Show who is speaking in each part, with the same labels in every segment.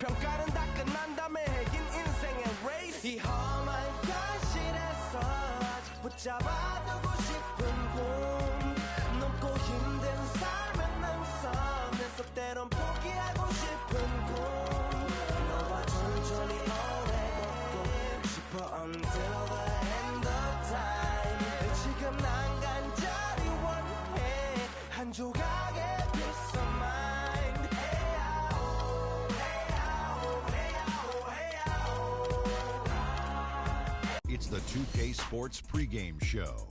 Speaker 1: 평가는 다 끝난 다음에 긴 인생의 레이스 이 험한 현실에서 아직 붙잡아두고 싶은 꿈 높고 힘든 삶의 능선에서 때론 포기하고 싶은 꿈 너와 천천히 오래 걷고 싶어 until the end of time 지금 난 간절히 원해 한 조각의 peace of mind
Speaker 2: It's the 2K Sports pregame show.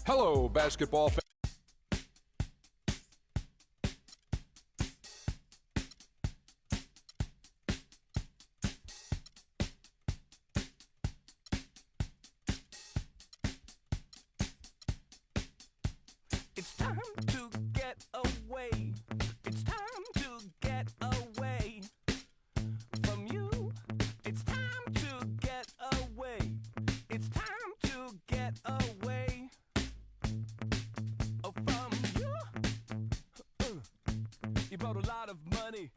Speaker 3: Hello, basketball fans.
Speaker 1: It's time to get away. It's time to get away from you. It's time to get away. It's time to get away from you. You brought a lot of money,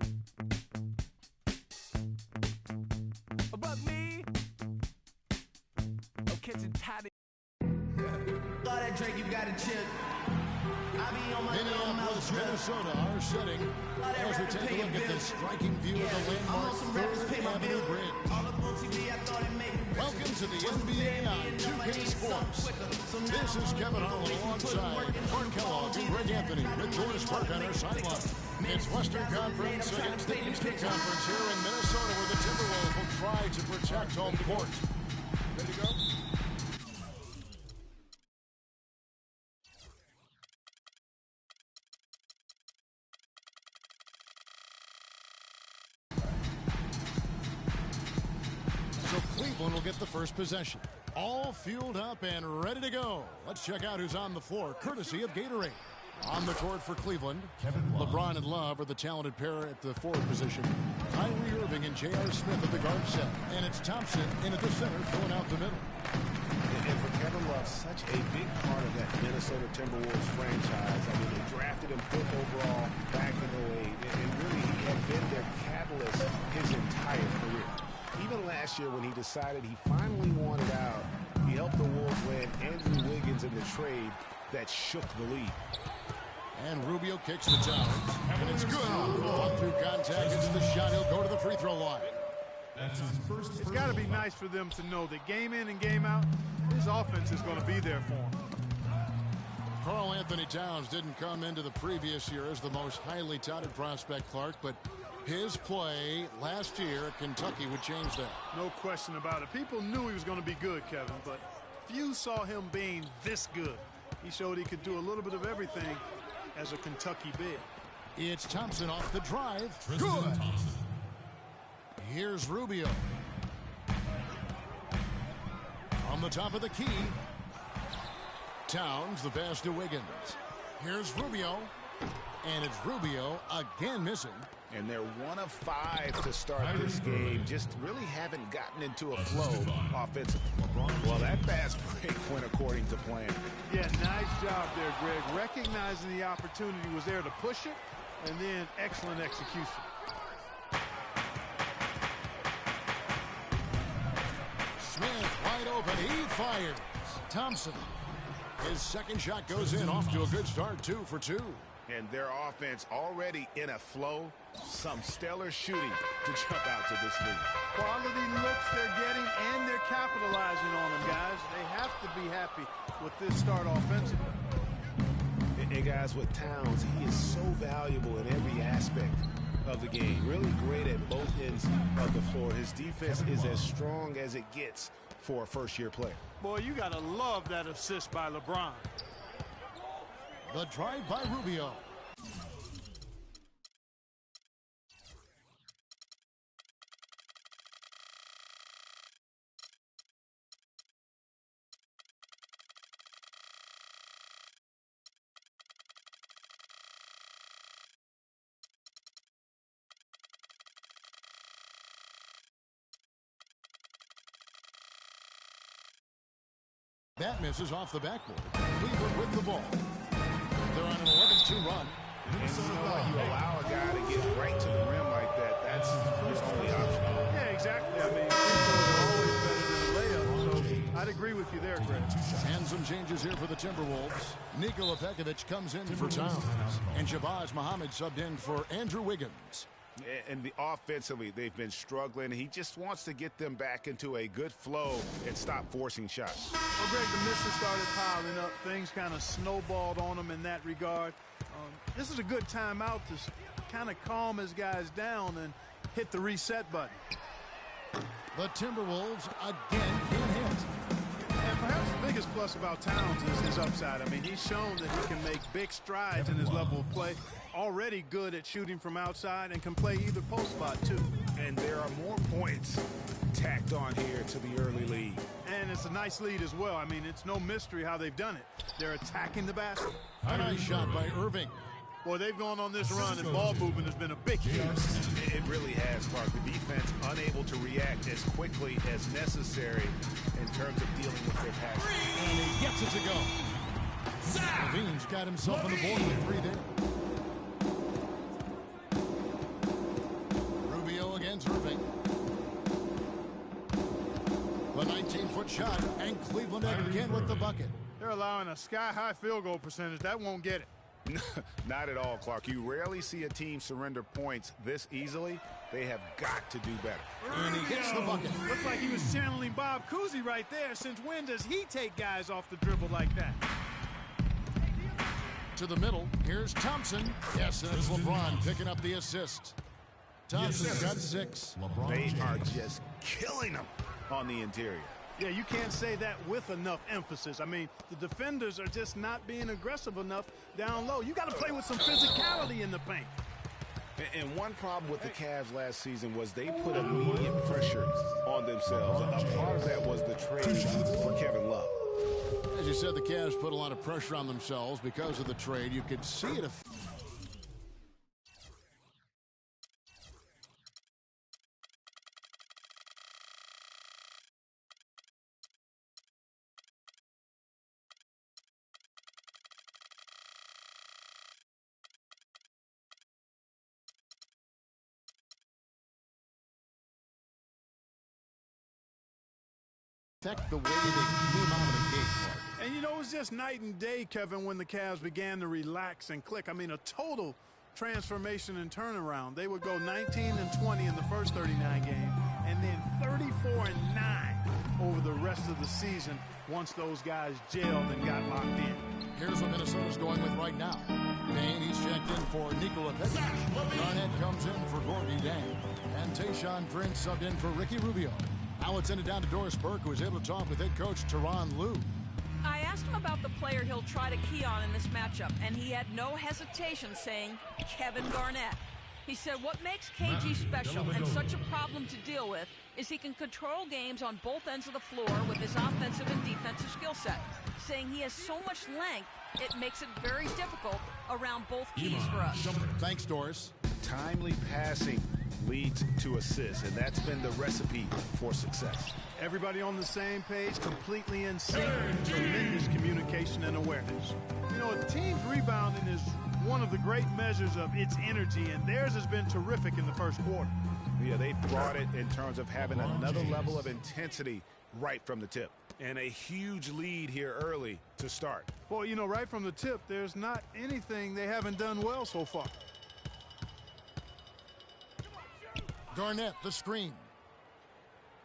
Speaker 1: but me, I'm catching tired.
Speaker 4: All that Drake, you got a chip. I be on my
Speaker 5: Minneapolis, Minnesota, our setting as we take a look at this striking view of the landmark 3rd Avenue Bridge. Welcome to the NBA on 2K Sports. This is Kevin Holland alongside Clark Kellogg and Greg Anthony with Doris Park on our sideline. It's Western Conference against the Eastern Conference here in Minnesota, where the Timberwolves will try to protect home court. Ready to go? So Cleveland will get the first possession. All fueled up and ready to go. Let's check out who's on the floor, courtesy of Gatorade. On the court for Cleveland, LeBron and Love are the talented pair at the forward position. Kyrie Irving and J.R. Smith at the guard set. And it's Thompson in at the center, filling out the middle.
Speaker 6: And for Kevin Love, such a big part of that Minnesota Timberwolves franchise. I mean, they drafted him 5th overall back in 08. And really, he had been their catalyst his entire career. Even last year when he decided he finally wanted out, he helped the Wolves land Andrew Wiggins in the trade that shook the league.
Speaker 5: And Rubio kicks the down. And it's good. Up through contact, it's the shot. He'll go to the free throw line.
Speaker 7: It's got to be nice for them to know that game in and game out, his offense is going to be there for him.
Speaker 5: Karl Anthony Towns didn't come into the previous year as the most highly touted prospect, Clark, but his play last year at Kentucky would change that.
Speaker 7: No question about it. People knew he was going to be good, Kevin, but few saw him being this good. He showed he could do a little bit of everything as a Kentucky big.
Speaker 5: It's Thompson off the drive. Good. Here's Rubio. From the top of the key. Towns, the pass to Wiggins. Here's Rubio. And it's Rubio again missing.
Speaker 6: And they're 1 of 5 to start this game. Just really haven't gotten into a flow offensively. Well, that fast break went according to plan.
Speaker 7: Yeah, nice job there, Greg. Recognizing the opportunity was there to push it, and then excellent execution.
Speaker 5: Smith wide open. He fires. Thompson. His second shot goes in, off to a good start, 2 for 2.
Speaker 6: And their offense already in a flow. Some stellar shooting to jump out to this lead.
Speaker 7: Quality looks they're getting, and they're capitalizing on them, guys. They have to be happy with this start offensively.
Speaker 6: And guys, with Towns, he is so valuable in every aspect of the game. Really great at both ends of the floor. His defense is as strong as it gets for a first-year player.
Speaker 7: Boy, you got to love that assist by LeBron.
Speaker 5: The drive by Rubio. That misses off the backboard. Cleveland with the ball. They're on an 11-2 run.
Speaker 6: And you know what? You allow a guy to get right to the rim like that. That's his only option.
Speaker 7: Yeah, exactly. I mean, free throws are always better than a layup, so I'd agree with you there, Greg.
Speaker 5: And some changes here for the Timberwolves. Nikola Pekovic comes in for Towns. And Shabazz Muhammad subbed in for Andrew Wiggins.
Speaker 6: And offensively, they've been struggling. He just wants to get them back into a good flow and stop forcing shots.
Speaker 7: Well, Greg, the misses started piling up. Things kind of snowballed on him in that regard. This is a good timeout to kind of calm his guys down and hit the reset button.
Speaker 5: The Timberwolves again can't hit.
Speaker 7: And perhaps the biggest plus about Towns is his upside. I mean, he's shown that he can make big strides in his level of play. Already good at shooting from outside and can play either post spot, too.
Speaker 6: And there are more points tacked on here to the early lead.
Speaker 7: And it's a nice lead as well. I mean, it's no mystery how they've done it. They're attacking the basket.
Speaker 5: A nice shot by Irving.
Speaker 7: Boy, they've gone on this run, and ball movement has been a big key.
Speaker 6: It really has, Clark. The defense unable to react as quickly as necessary in terms of dealing with their pass.
Speaker 5: And he gets it to go. Levine's got himself on the board with 3 there. Rubio against Irving. The 19-foot shot, and Cleveland again with the bucket.
Speaker 7: They're allowing a sky-high field goal percentage. That won't get it.
Speaker 6: Not at all, Clark. You rarely see a team surrender points this easily. They have got to do better.
Speaker 5: And he gets the bucket.
Speaker 7: Looked like he was channeling Bob Cousy right there. Since when does he take guys off the dribble like that?
Speaker 5: To the middle. Here's Thompson. Yes, and it's LeBron picking up the assist. Thompson's got 6.
Speaker 6: They are just killing them on the interior.
Speaker 7: Yeah, you can't say that with enough emphasis. I mean, the defenders are just not being aggressive enough down low. You got to play with some physicality in the paint.
Speaker 6: And one problem with the Cavs last season was they put immediate pressure on themselves. A part of that was the trade for Kevin Love.
Speaker 5: As you said, the Cavs put a lot of pressure on themselves because of the trade. You could see it. The way they came out of the gate.
Speaker 7: And you know, it was just night and day, Kevin, when the Cavs began to relax and click. I mean, a total transformation and turnaround. They would go 19-20 in the first 39 games, and then 34-9 over the rest of the season once those guys gelled and got locked in.
Speaker 5: Here's what Minnesota's going with right now. Payne, he's checked in for Nikola Pekovic. Garnett comes in for Gorgie Dang. And Tayshaun Prince subbed in for Ricky Rubio. Now let's send it down to Doris Burke, who was able to talk with head coach Tyronn Lue.
Speaker 3: I asked him about the player he'll try to key on in this matchup, and he had no hesitation saying Kevin Garnett. He said what makes KG special and such a problem to deal with is he can control games on both ends of the floor with his offensive and defensive skill set, saying he has so much length it makes it very difficult around both keys for us.
Speaker 5: Thanks, Doris.
Speaker 6: Timely passing leads to assists, and that's been the recipe for success.
Speaker 7: Everybody on the same page, completely in sync. Tremendous communication and awareness. You know, a team's rebounding is one of the great measures of its energy, and theirs has been terrific in the first quarter.
Speaker 6: Yeah, they've brought it in terms of having another level of intensity right from the tip. And a huge lead here early to start.
Speaker 7: Boy, you know, right from the tip, there's not anything they haven't done well so far.
Speaker 5: Garnett, the screen.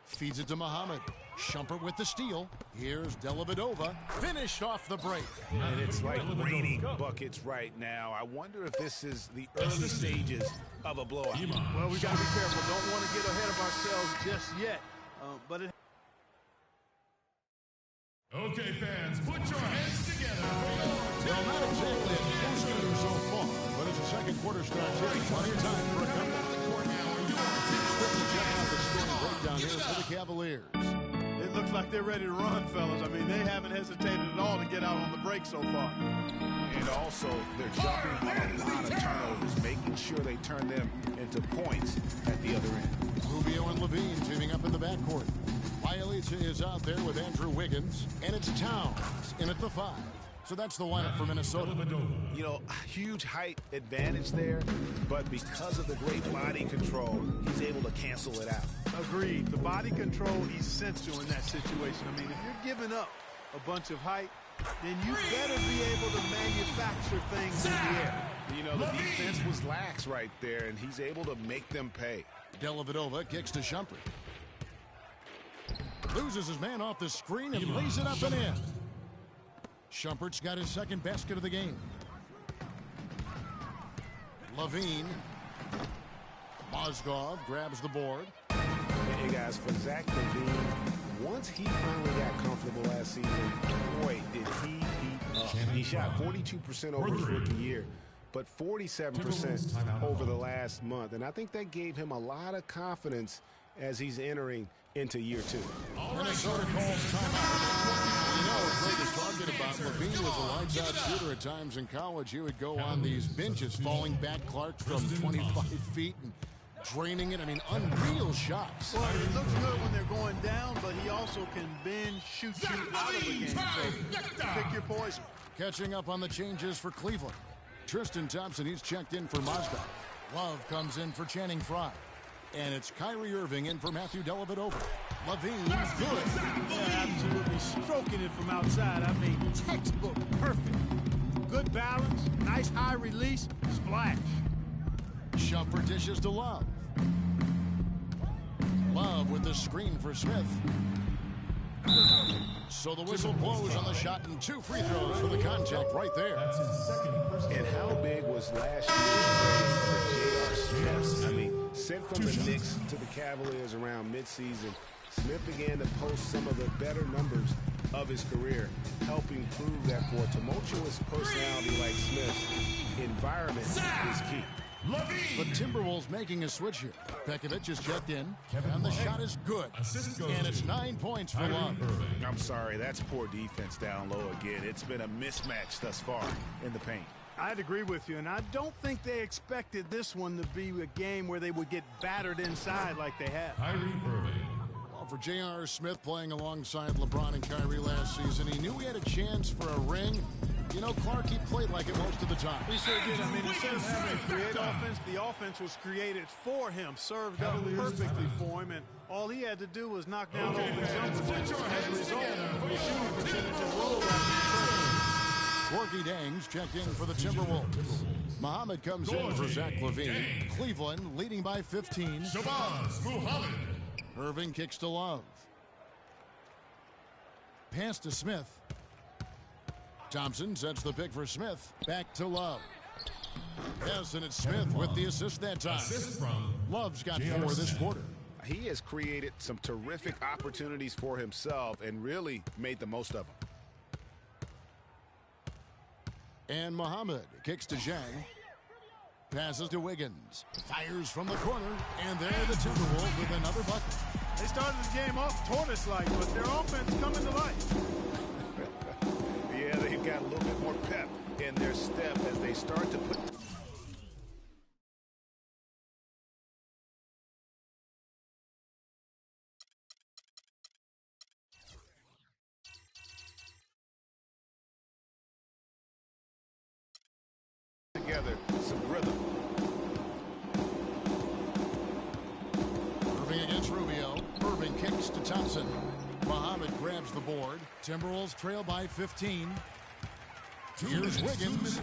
Speaker 5: Feeds it to Muhammad. Shumpert with the steal. Here's Dellavedova. Finished off the break.
Speaker 6: And it's like raining buckets right now. I wonder if this is the early stages of a blowout.
Speaker 7: Well, we got to be careful. Don't want to get ahead of ourselves just yet. But it...
Speaker 8: Okay, fans, put your hands together.
Speaker 5: Well, not exactly a close game so far, but as the second quarter starts here, plenty of time for a comeback. Quickly check out the scoring breakdown here for the Cavaliers.
Speaker 7: It looks like they're ready to run, fellas. I mean, they haven't hesitated at all to get out on the break so far.
Speaker 6: And also, they're jumping on a lot of turnovers, making sure they turn them into points at the other end.
Speaker 5: Rubio and Levine teaming up in the backcourt. Bialica is out there with Andrew Wiggins, and it's Towns in at the 5. So that's the lineup for Minnesota.
Speaker 6: You know, huge height advantage there, but because of the great body control, he's able to cancel it out.
Speaker 7: Agreed. The body control essential in that situation. I mean, if you're giving up a bunch of height, then you better be able to manufacture things in the air.
Speaker 6: You know, the defense was lax right there, and he's able to make them pay.
Speaker 5: Dellavedova kicks to Shumpert. Loses his man off the screen and lays it up and in. Shumpert's got his second basket of the game. Levine. Mozgov grabs the board.
Speaker 6: Hey, guys, for Zach Levine, once he finally got comfortable last season, boy, did he heat up. He shot 42% over his rookie year, but 47% over the last month. And I think that gave him a lot of confidence as he's entering into year 2.
Speaker 5: Minnesota calls timeout. You know, Greg is talking about Levine was a lights-out shooter at times in college. He would go on these benches, falling back Clark from 25 feet and draining it. I mean, unreal shots.
Speaker 7: Well, it looks good when they're going down, but he also can bend, shoot you out of the game. So pick your poison.
Speaker 5: Catching up on the changes for Cleveland. Tristan Thompson, he's checked in for Mozgov. Love comes in for Channing Frye. And it's Kyrie Irving in for Matthew Dellavedova. Levine, good.
Speaker 7: Yeah, absolutely stroking it from outside. I mean, textbook perfect. Good balance, nice high release, splash.
Speaker 5: Shumpert dishes to Love. Love with the screen for Smith. So the whistle blows on the shot and 2 free throws for the contact right there.
Speaker 6: And how big was last year's trade for J.R. Smith? I mean, sent from the Knicks to the Cavaliers around midseason, Smith began to post some of the better numbers of his career, helping prove that for a tumultuous personality like Smith's, environment is key.
Speaker 5: The Timberwolves making a switch here. Pekovic is checked in, and the shot is good. And it's 9 points for Love.
Speaker 9: I'm sorry, that's poor defense down low again. It's been a mismatch thus far in the paint.
Speaker 7: I'd agree with you, and I don't think they expected this one to be a game where they would get battered inside like they have.
Speaker 5: Well, for J.R. Smith playing alongside LeBron and Kyrie last season, he knew he had a chance for a ring. You know, Clark, he played like it most of the time.
Speaker 7: He sure did. I mean, instead of having to create offense, the offense was created for him, served up perfectly for him, and all he had to do was knock down open jumpers. As a result, his shooting percentages rolled after
Speaker 5: Corky Dangs checked in for the Timberwolves. Muhammad comes in for Zach Levine. Cleveland leading by 15. Irving kicks to Love. Pass to Smith. Thompson sets the pick for Smith. Back to Love. Yes, and it's Smith with the assist that time. Love's got 4 this quarter.
Speaker 9: He has created some terrific opportunities for himself and really made the most of them.
Speaker 5: And Muhammad kicks to Zhang. Passes to Wiggins. Fires from the corner. And there the Timberwolves with another bucket.
Speaker 7: They started the game off tortoise-like, but their offense coming to life.
Speaker 9: Yeah, they've got a little bit more pep in their step as they start to put together some rhythm.
Speaker 5: Irving against Rubio. Irving kicks to Thompson. Muhammad grabs the board. Timberwolves trail by 15. Here's Wiggins.